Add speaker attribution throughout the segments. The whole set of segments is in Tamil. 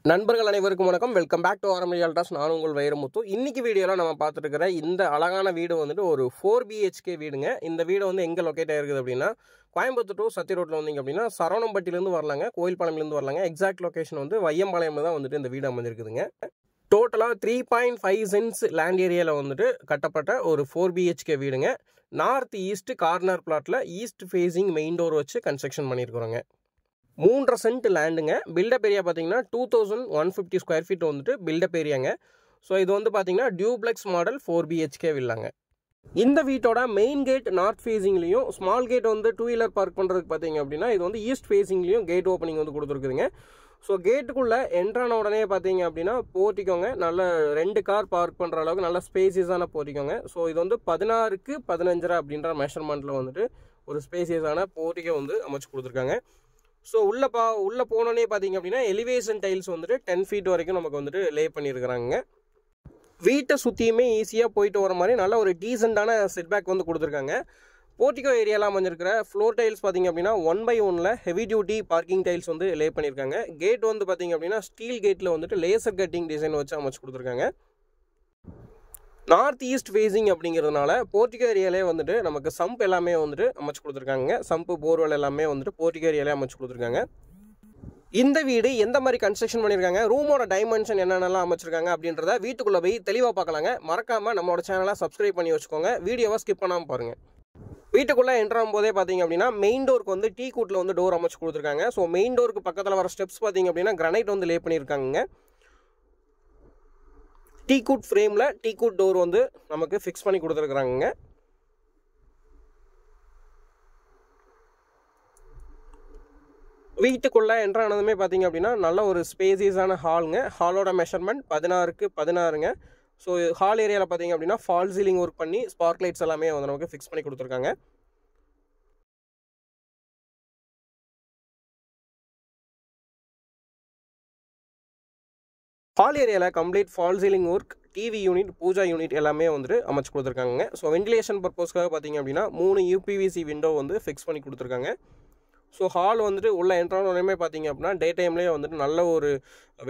Speaker 1: நண்பர்கள் அனைவருக்கும் வணக்கம். வெல்கம் பேக் டு ஆரம் ரியால்டர்ஸ். நான் உங்கள் வைரமுத்து. இன்னைக்கு வீடியோவில் நம்ம பார்த்துட்டு இருக்கிற இந்த அழகான வீடு வந்துட்டு ஒரு 4 BHK வீடுங்க. இந்த வீடு வந்து எங்கே லொக்கேட் ஆகிருக்குது அப்படின்னா, கோயம்புத்தூர் டு சத்தி ரோட்டில் வந்தீங்க அப்படின்னா சரவணம்பட்டியிலேருந்து வரலாங்க, கோயில்பாளையம்லேருந்து வரலாங்க. எக்ஸாக்ட் லொக்கேஷன் வந்து வையம்பாளையம்ல தான் வந்துட்டு இந்த வீடு அமைஞ்சிருக்குதுங்க. டோட்டலாக 3.5 சென்ட்ஸ் லேண்ட் ஏரியாவில் வந்துட்டு கட்டப்பட்ட ஒரு 4 BHK வீடுங்க. நார்த் ஈஸ்ட் கார்னர் பிளாட்டில் ஈஸ்ட் ஃபேஸிங் மெயின் டோர் வச்சு கன்ஸ்ட்ரக்ஷன் பண்ணியிருக்கிறோங்க. 3.5 சென்ட் லேண்டுங்க. பில்டப் ஏரியா பார்த்தீங்கன்னா 2150 ஸ்கொயர் ஃபீட் வந்துட்டு பில்டப் ஏரியாங்க. ஸோ இது வந்து பார்த்தீங்கன்னா டியூப்ளெக்ஸ் மாடல் 4 BHK வில்லாங்க. இந்த வீட்டோட மெயின் கேட் நார்த் ஃபேஸிங்லேயும், ஸ்மால் கேட் வந்து 2 வீலர் பார்க் பண்ணுறதுக்கு பார்த்தீங்க அப்படின்னா இது வந்து ஈஸ்ட் ஃபேஸிங்லேயும் கேட் ஓப்பனிங் வந்து கொடுத்துருக்குதுங்க. ஸோ கேட்டுக்குள்ளே என்ட்ரான உடனே பார்த்தீங்க அப்படின்னா போர்ட்டிக்கோங்க, நல்ல 2 கார் பார்க் பண்ணுற அளவுக்கு நல்ல ஸ்பேசியஸான போர்ட்டிக்கோங்க. ஸோ இது வந்து 16க்கு 15 அப்படின்ற மெஷர்மெண்ட்டில் வந்துட்டு ஒரு ஸ்பேசியஸான போர்ட்டிக்கோ வந்து அமைச்சு கொடுத்துருக்காங்க. ஸோ உள்ளே போனோன்னே பார்த்தீங்க அப்படின்னா எலிவேஷன் டைல்ஸ் வந்துட்டு 10 ஃபீட் வரைக்கும் நமக்கு வந்துட்டு லே பண்ணியிருக்கிறாங்க. வீட்டை சுற்றியுமே ஈஸியாக போயிட்டு வர மாதிரி நல்ல ஒரு டீசெண்டான செட்பேக் வந்து கொடுத்துருக்காங்க. போர்ட்டிகோ ஏரியாலாம் அமைஞ்சிருக்கிற ஃப்ளோர் டைல்ஸ் பார்த்தீங்க அப்படின்னா 1/1 ஹெவி டியூட்டி பார்க்கிங் டைல்ஸ் வந்து லே பண்ணியிருக்காங்க. கேட் வந்து பார்த்தீங்க அப்படின்னா ஸ்டீல் கேட்டில் வந்துட்டு லேசர் கட்டிங் டிசைன் வச்சு அமைச்சு கொடுத்துருக்காங்க. நார்த் ஈஸ்ட் ஃபேஸிங் அப்படிங்கிறதுனால போர்ட்டிகோ ஏரியாலே வந்துட்டு நமக்கு சம்ப் எல்லாமே வந்துட்டு அமைச்சு கொடுத்துருக்காங்க. சம்பு போர்வெல் எல்லாமே வந்துட்டு போர்ட்டிகோ ஏரியாலே அமைச்சு கொடுத்துருக்காங்க. இந்த வீடு எந்த மாதிரி கன்ஸ்ட்ரக்ஷன் பண்ணியிருக்காங்க, ரூமோட டைமென்ஷன் என்னென்னலாம் அமைச்சிருக்காங்க அப்படின்றத வீட்டுக்குள்ளே போய் தெளிவாக பார்க்கலாங்க. மறக்காமல் நம்மளோட சேனலை சப்ஸ்கிரைப் பண்ணி வச்சுக்கோங்க. வீடியோவை ஸ்கிப் பண்ணாமல் பாருங்கள். வீட்டுக்குள்ளே என்ட்ராகும் போதே பார்த்தீங்க அப்படின்னா மெயின் டோருக்கு வந்து டீ கூட்டில் வந்து டோர் அமைச்சு கொடுத்துருக்காங்க. ஸோ மெயின் டோருக்கு பக்கத்தில் வர ஸ்டெப்ஸ் பார்த்தீங்க அப்படின்னா கிரானைட் வந்து லே பண்ணியிருக்காங்க. டீ கூட் ஃப்ரேமில் டீ கூட் டோர் வந்து நமக்கு ஃபிக்ஸ் பண்ணி கொடுத்துருக்குறாங்க. வீட்டுக்குள்ளே என்ட்ரானதுமே பார்த்தீங்க அப்படின்னா நல்ல ஒரு ஸ்பேசியஸான ஹாலுங்க. ஹாலோட மெஷர்மெண்ட் 16க்கு 16ங்க. ஸோ ஹால் ஏரியாவில் பார்த்தீங்க அப்படின்னா ஃபால் சீலிங் ஒர்க் பண்ணி ஸ்பார்க் லைட்ஸ் எல்லாமே வந்து நமக்கு ஃபிக்ஸ் பண்ணி கொடுத்துருக்காங்க. ஹால் ஏரியாவில் complete fall ceiling work, TV unit, pooja unit எல்லாமே வந்துட்டு அமைச்சு கொடுத்துருக்காங்க. ஸோ வென்டிலேஷன் பர்பஸ்க்காக பார்த்தீங்க அப்படின்னா 3 UPVC விண்டோ வந்து ஃபிக்ஸ் பண்ணி கொடுத்துருக்காங்க. ஸோ ஹால் வந்துட்டு உள்ள என்ட்ரானோடனே பார்த்தீங்க அப்படின்னா டே டைம்லேயே வந்துட்டு நல்ல ஒரு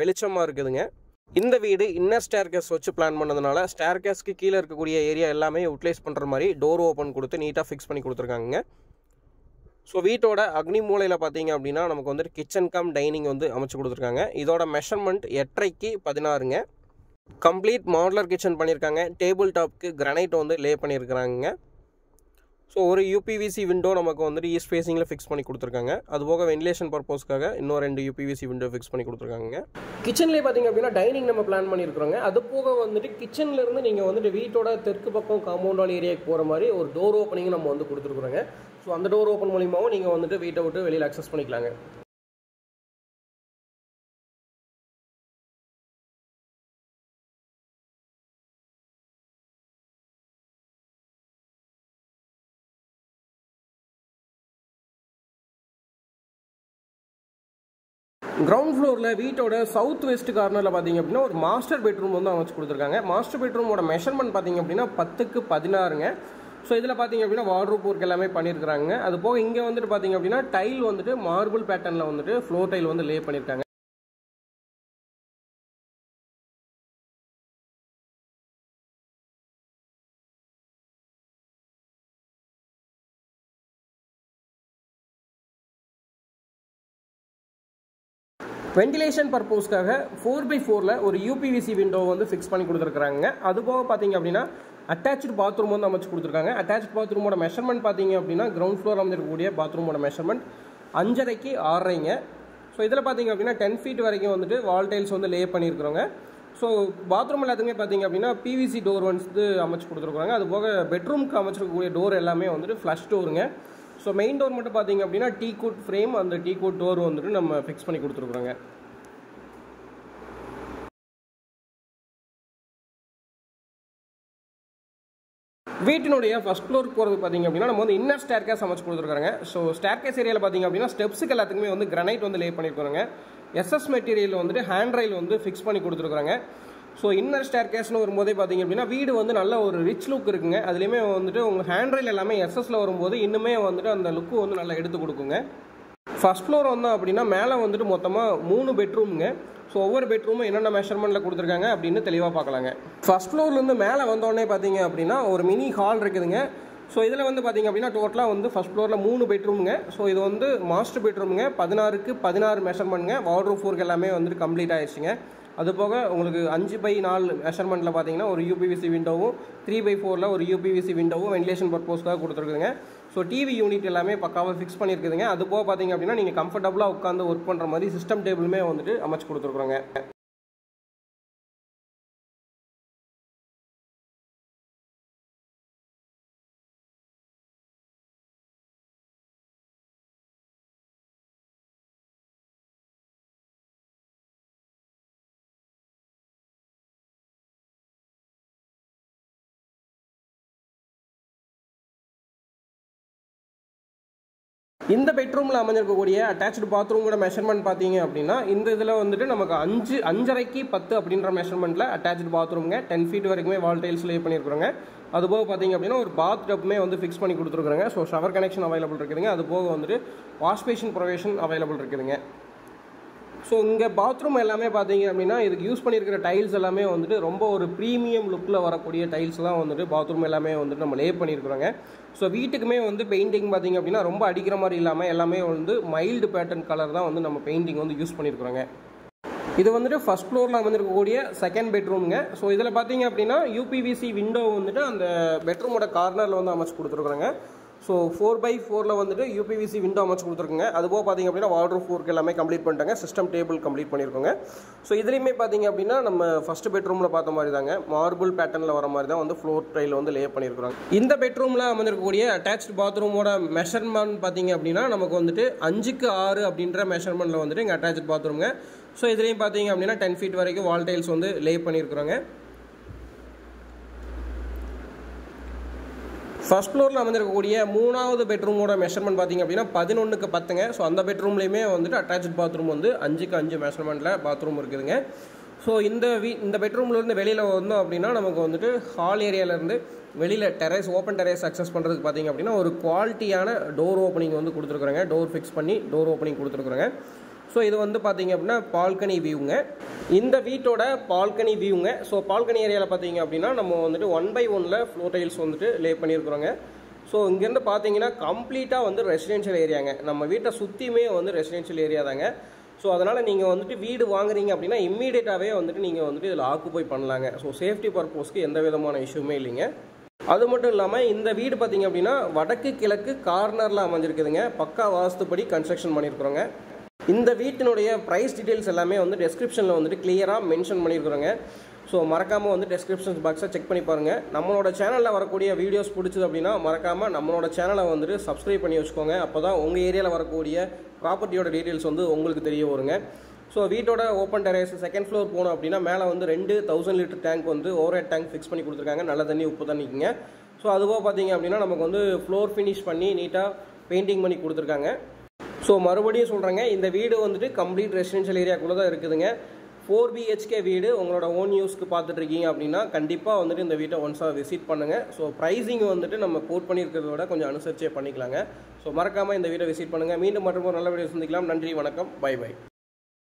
Speaker 1: வெளிச்சமாக இருக்குதுங்க. இந்த வீடு இன்னர் ஸ்டேர்கேஸ் வச்சு பிளான் பண்ணதுனால ஸ்டேர்கேஸ்க்கு கீழே இருக்கக்கூடிய ஏரியா எல்லாமே யூட்டிலைஸ் பண்ணுற மாதிரி டோர் ஓப்பன் கொடுத்து நீட்டாக ஃபிக்ஸ் பண்ணி கொடுத்துருக்காங்க. ஸோ வீட்டோட அக்னி மூலையில் பார்த்தீங்க அப்படின்னா நமக்கு வந்துட்டு கிச்சன் கம் டைனிங் வந்து அமைச்சு கொடுத்துருக்காங்க. இதோட மெஷர்மெண்ட் 8.5க்கு 16ங்க. கம்ப்ளீட் மாடுலர் கிச்சன் பண்ணியிருக்காங்க. டேபிள் டாப்க்கு கிரானைட் வந்து லே பண்ணியிருக்கிறாங்க. ஸோ ஒரு UPVC விண்டோ நமக்கு வந்துட்டு ஈஸ்ட் ஃபேஸிங்கில் ஃபிக்ஸ் பண்ணி கொடுத்துருக்காங்க. அதுபோக வென்டிலேஷன் பர்பஸ்க்காக இன்னும் 2 UPVC விண்டோ ஃபிக்ஸ் பண்ணி கொடுத்துருக்காங்க. கிச்சன்லேயே பார்த்தீங்க அப்படின்னா டைனிங் நம்ம பிளான் பண்ணியிருக்கிறோங்க. அது போக வந்துட்டு கிச்சன்லேருந்து நீங்கள் வந்துட்டு வீட்டோட தெற்கு பக்கம் காம்பவுண்ட் வால் ஏரியாவுக்கு போகிற மாதிரி ஒரு டோர் ஓப்பனிங் நம்ம வந்து கொடுத்துருக்குறோங்க. ஸோ அந்த டோர் ஓப்பன் மூலியமாகவும் நீங்கள் வந்துட்டு வீட்டை விட்டு வெளியில் அக்சஸ் பண்ணிக்கலாங்க. கிரவுண்ட் ஃப்ளோரில் வீட்டோட சவுத் வெஸ்ட் கார்னரில் பார்த்தீங்க அப்படின்னா ஒரு மாஸ்டர் பெட்ரூம் வந்து அமைச்சு கொடுத்துருக்காங்க. மாஸ்டர் பெட்ரூமோட மெஷர்மெண்ட் பார்த்தீங்க அப்படின்னா 10க்கு 16ங்க. ஸோ இதில் பார்த்தீங்க அப்படின்னா வார்ட்ரோப் ஒர்க் எல்லாமே பண்ணியிருக்காங்க. அது போக இங்கே வந்துட்டு பார்த்தீங்க அப்படின்னா டைல் வந்துட்டு மார்பிள் பேட்டர்னில் வந்துட்டு ஃப்ளோர் டைல் வந்து லே பண்ணியிருக்காங்க. வென்டிலேஷன் பர்பஸ்க்காக 4/4 ஒரு UPVC விண்டோ வந்து ஃபிக்ஸ் பண்ணி கொடுத்துருக்காங்க. அது போக பார்த்தீங்க அப்படின்னா அட்டாச்சு பாத்ரூம் வந்து அமைச்சு கொடுத்துருக்காங்க. அட்டாச் பாத்ரூமோட மெஷர்மெண்ட் பார்த்தீங்க அப்படின்னா கிரவுண்ட் ஃப்ளோர் அமைச்சிருக்கக்கூடிய பாத்ரூமோட மெஷர்மெண்ட் 5.5க்கு 6.5ங்க. ஸோ இதில் பார்த்தீங்க அப்படின்னா 10 ஃபீட் வரைக்கும் வந்துட்டு வால் டைல்ஸ் வந்து லே பண்ணியிருக்கிறோங்க. ஸோ பாத்ரூம் எல்லாத்துக்குமே பார்த்தீங்க அப்படின்னா PVC டோர் வந்து அமைச்சு கொடுத்துருக்காங்க. அது போக பெட்ரூம்க்கு அமைச்சிருக்கக்கூடிய டோர் எல்லாமே வந்துட்டு ஃப்ளஷ் டோருங்க. ஸோ மெயின் டோர் மட்டும் பார்த்தீங்க அப்படின்னா டீ கூட் ஃப்ரேம், அந்த டீ கூட் டோர் வந்துட்டு நம்ம ஃபிக்ஸ் பண்ணி கொடுத்துருக்குறோங்க. வீட்டினுடைய ஃபர்ஸ்ட் ஃப்ளோருக்கு போகிறது பார்த்தீங்க அப்படின்னா நம்ம வந்து இன்னர் ஸ்டேர்கேஸ் அமைச்சு கொடுத்துருக்காங்க. ஸோ ஸ்டேர்கேஸ் ஏரியாவில் பார்த்தீங்க அப்படின்னா ஸ்டெப்ஸுக்கு எல்லாத்துக்குமே வந்து கிரானைட் வந்து லே பண்ணியிருக்காங்க. SS மெட்டீரியல் வந்துட்டு ஹேண்ட் ரைல் வந்து ஃபிக்ஸ் பண்ணி கொடுத்துருக்காங்க. ஸோ இன்னர் ஸ்டேர்கேஸ்னு வரும்போதே பார்த்தீங்க அப்படின்னா வீடு வந்து நல்ல ஒரு ரிச் லுக் இருக்குங்க. அதுலேயுமே வந்துட்டு உங்கள் ஹேண்ட் ரைல் எல்லாமே SS வரும்போது இன்னுமே வந்துட்டு அந்த லுக்கு வந்து நல்லா எடுத்து கொடுக்குங்க. ஃபர்ஸ்ட் ஃப்ளோர் வந்தோம் அப்படின்னா மேலே வந்துட்டு மொத்தமாக 3 பெட்ரூமுங்க. ஸோ ஒவ்வொரு பெட்ரூமும் என்னென்ன மெஷர்மெண்ட்டில் கொடுத்துருக்காங்க அப்படின்னு தெளிவாக பார்க்கலாங்க. ஃபர்ஸ்ட் ஃப்ளோர்லேருந்து மேலே வந்தோடனே பார்த்தீங்க அப்படின்னா ஒரு மினி ஹால் இருக்குதுங்க. ஸோ இதில் வந்து பார்த்திங்க அப்படின்னா டோட்டலாக வந்து ஃபஸ்ட் ஃப்ளோரில் 3 பெட்ரூமுங்க. ஸோ இது வந்து மாஸ்டர் பெட்ரூமுங்க. 16க்கு 16 மெஷர்மெண்ட்டுங்க. வார்ட்ரோப் ஃபோர்க்கு எல்லாமே வந்துட்டு கம்ப்ளீட் ஆயிடுச்சுங்க. அது போக உங்களுக்கு 5/4 மெஷர்மெண்ட்டில் பார்த்தீங்கன்னா ஒரு யூபிவிசி விண்டோவும் 3/4 ஒரு யூபிவிசி விண்டோவும் வென்டிலேஷன் பர்பஸ்க்காக கொடுத்துருக்குதுங்க. ஸோ டிவி யூனிட் எல்லாமே பக்காவாக ஃபிக்ஸ் பண்ணியிருக்குதுங்க. அது போக பார்த்தீங்க அப்படின்னா நீங்கள் கம்ஃபர்டபுளாக உட்காந்து ஒர்க் பண்ணுற மாதிரி சிஸ்டம் டேபிளுமே வந்துட்டு அமைச்சு கொடுத்துருக்குறோங்க. இந்த பெட்ரூமில் அமைஞ்சிருக்கக்கூடிய அட்டாச்சு பாத்ரூமோட மெஷர்மெண்ட் பார்த்தீங்க அப்படின்னா இந்த இதில் வந்துட்டு நமக்கு 5.5க்கு 10 அப்படின்ற மெஷர்மெண்ட்டில் அட்டாச்சு பாத்ரூமுங்க. 10 feet வரைக்குமே வால் டைல்ஸ் லே பண்ணியிருக்கிறோங்க. அதுபோக பார்த்தீங்க அப்படின்னா ஒரு பாத் டப்மே வந்து ஃபிக்ஸ் பண்ணி கொடுத்துருக்குறோங்க. ஸோ ஷவர் கனெக்ஷன் அவைலபிள் இருக்குதுங்க. அது போக வந்துட்டு வாஷ் பேஷன் ப்ரொவிஷன் அவைலபிள் இருக்குதுங்க. ஸோ இங்கே பாத்ரூம் எல்லாமே பார்த்தீங்க அப்படின்னா இதுக்கு யூஸ் பண்ணியிருக்கிற டைல்ஸ் எல்லாமே வந்துட்டு ரொம்ப ஒரு ப்ரீமியம் லுக்கில் வரக்கூடிய டைல்ஸ் தான் வந்துட்டு பாத்ரூம் எல்லாமே வந்துட்டு நம்ம லே பண்ணியிருக்கிறோங்க. ஸோ வீட்டுக்குமே வந்து பெயிண்டிங் பார்த்தீங்க அப்படின்னா ரொம்ப அடிக்கிற மாதிரி இல்லாமல் எல்லாமே வந்து மைல்டு பேட்டர்ன் கலர் தான் வந்து நம்ம பெயிண்டிங் வந்து யூஸ் பண்ணியிருக்கிறோங்க. இது வந்துட்டு ஃபர்ஸ்ட் ஃப்ளோரில் அமைஞ்சிருக்கக்கூடிய செகண்ட் பெட்ரூமுங்க. ஸோ இதில் பார்த்தீங்க அப்படின்னா யூபிவிசி விண்டோ வந்துட்டு அந்த பெட்ரூமோட கார்னரில் வந்து அமைச்சு கொடுத்துருக்குறாங்க. ஸோ 4/4 வந்துட்டு யூபிவிசி விண்டோ அமைச்சு கொடுத்துருக்குங்க. அதுபோக பார்த்தீங்க அப்படின்னா வார்ட்ரோப் ஃபோர்க்கு எல்லாமே கம்ப்ளீட் பண்ணிட்டாங்க. சிஸ்டம் டேபிள் கம்ப்ளீட் பண்ணியிருக்கோங்க. ஸோ இதுலேயுமே பார்த்தீங்க அப்படின்னா நம்ம ஃபர்ஸ்ட் பெட்ரூமில் பார்த்த மாதிரி தாங்க மார்பிள் பேட்டர்னில் வர மாதிரி தான் வந்து ஃப்ளோர் டைல் வந்து லே பண்ணியிருக்கிறாங்க. இந்த பெட்ரூமில் அமைஞ்சிருக்கக்கூடிய அட்டாச்சு பாத்ரூமோட மெஷர்மெண்ட் பார்த்தீங்க அப்படின்னா நமக்கு வந்துட்டு 5க்கு 6 அப்படின்ற மெஷர்மெண்ட்டில் வந்துட்டு இங்கே அட்டாச்சு பாத்ரூமுங்க. ஸோ இதுலேயும் பார்த்தீங்க அப்படின்னா 10 feet வரைக்கும் வால் டைல்ஸ் வந்து லே பண்ணியிருக்கிறோங்க. ஃபர்ஸ்ட் ஃப்ளோரில் அமைஞ்சிருக்கக்கூடிய 3வது பெட்ரூமோட மெஷர்மெண்ட் பார்த்தீங்க அப்படின்னா 11க்கு 10ங்க. ஸோ அந்த பெட்ரூம்லேயுமே வந்துட்டு அட்டாச்சு பாத்ரூம் வந்து 5க்கு 5 மெஷர்மெண்ட்டில் பாத்ரூம் இருக்குதுங்க. ஸோ இந்த பெட்ரூம்லேருந்து வெளியில் வந்தோம் அப்படின்னா நமக்கு வந்துட்டு ஹால் ஏரியாவிலேருந்து வெளியில் ஓப்பன் டெரேஸ் அக்சஸ் பண்ணுறதுக்கு பார்த்தீங்க அப்படின்னா ஒரு குவாலிட்டியான டோர் ஓப்பனிங் வந்து கொடுத்துருக்குறாங்க. டோர் ஃபிக்ஸ் பண்ணி டோர் ஓப்பனிங் கொடுத்துருக்குறாங்க. ஸோ இது வந்து பார்த்தீங்க அப்படின்னா பால்கனி வியூங்க. இந்த வீட்டோட பால்கனி வியூங்க. ஸோ பால்கனி ஏரியாவில் பார்த்தீங்க அப்படின்னா நம்ம வந்துட்டு 1/1 ஃப்ளோர் டைல்ஸ் வந்துட்டு லே பண்ணியிருக்கிறோங்க. ஸோ இங்கேருந்து பார்த்தீங்கன்னா கம்ப்ளீட்டாக வந்து ரெசிடென்ஷியல் ஏரியாங்க. நம்ம வீட்டை சுற்றியுமே வந்து ரெசிடென்ஷியல் ஏரியா தாங்க. ஸோ அதனால் நீங்கள் வந்துட்டு வீடு வாங்குறீங்க அப்படின்னா இம்மீடியட்டாகவே வந்துட்டு நீங்கள் வந்துட்டு இதில் ஆக்குபை பண்ணலாங்க. ஸோ சேஃப்டி பர்பஸ்க்கு எந்த விதமான இஷ்யூமே இல்லைங்க. அது மட்டும் இல்லாமல் இந்த வீடு பார்த்தீங்க அப்படின்னா வடக்கு கிழக்கு கார்னரில் அமைஞ்சிருக்குதுங்க. பக்கா வாஸ்துப்படி கன்ஸ்ட்ரக்ஷன் பண்ணியிருக்கிறோங்க. இந்த வீட்டினுடைய ப்ரைஸ் டீட்டெயில்ஸ் எல்லாமே வந்து டெஸ்கிரிப்ஷனில் வந்துட்டு கிளியராக மென்ஷன் பண்ணியிருக்கிறோங்க. ஸோ மறக்காமல் வந்து டெஸ்கிரிப்ஷன் பாக்ஸை செக் பண்ணி பாருங்கள். நம்மளோட சேனலில் வரக்கூடிய வீடியோஸ் பிடிச்சது அப்படின்னா மறக்காமல் நம்மளோட சேனலை வந்துட்டு சப்ஸ்கிரைப் பண்ணி வச்சுக்கோங்க. அப்போ தான் உங்கள் ஏரியாவில் வரக்கூடிய ப்ராப்பர்ட்டியோட டீட்டெயில்ஸ் வந்து உங்களுக்கு தெரிய வருங்க. ஸோ வீட்டோட ஓப்பன் டெரேஸ் செகண்ட் ஃப்ளோர் போனோம் அப்படின்னா மேலே வந்து 2 1000 லிட்டர் டேங்க் வந்து ஓவர்ஹெட் டேங்க் ஃபிக்ஸ் பண்ணி கொடுத்துருக்காங்க. நல்ல தண்ணி உப்பு தண்ணிக்குங்க. ஸோ அதுபோக பார்த்தீங்க அப்படின்னா நமக்கு வந்து ஃப்ளோர் ஃபினிஷ் பண்ணி நீட்டாக பெயிண்டிங் பண்ணி கொடுத்துருக்காங்க. ஸோ மறுபடியும் சொல்கிறேங்க, இந்த வீடு வந்துட்டு கம்ப்ளீட் ரெசிடென்ஷியல் ஏரியாக்குள்ளே தான் இருக்குதுங்க. 4 BHK வீடு உங்களோட ஓன் யூஸ்க்கு பார்த்துட்டு இருக்கீங்க அப்படின்னா கண்டிப்பாக வந்துட்டு இந்த வீட்டை ஒன்ஸாக விசிட் பண்ணுங்கள். ஸோ ப்ரைஸிங் வந்துட்டு நம்ம கோட் பண்ணியிருக்கிறத விட கொஞ்சம் அனுசரிச்சே பண்ணிக்கலாங்க. ஸோ மறக்காமல் இந்த வீட்டை விசிட் பண்ணுங்கள். மீண்டும் மற்றும் ஒரு நல்ல வீடியோ சந்திக்கலாம். நன்றி, வணக்கம், பை பை.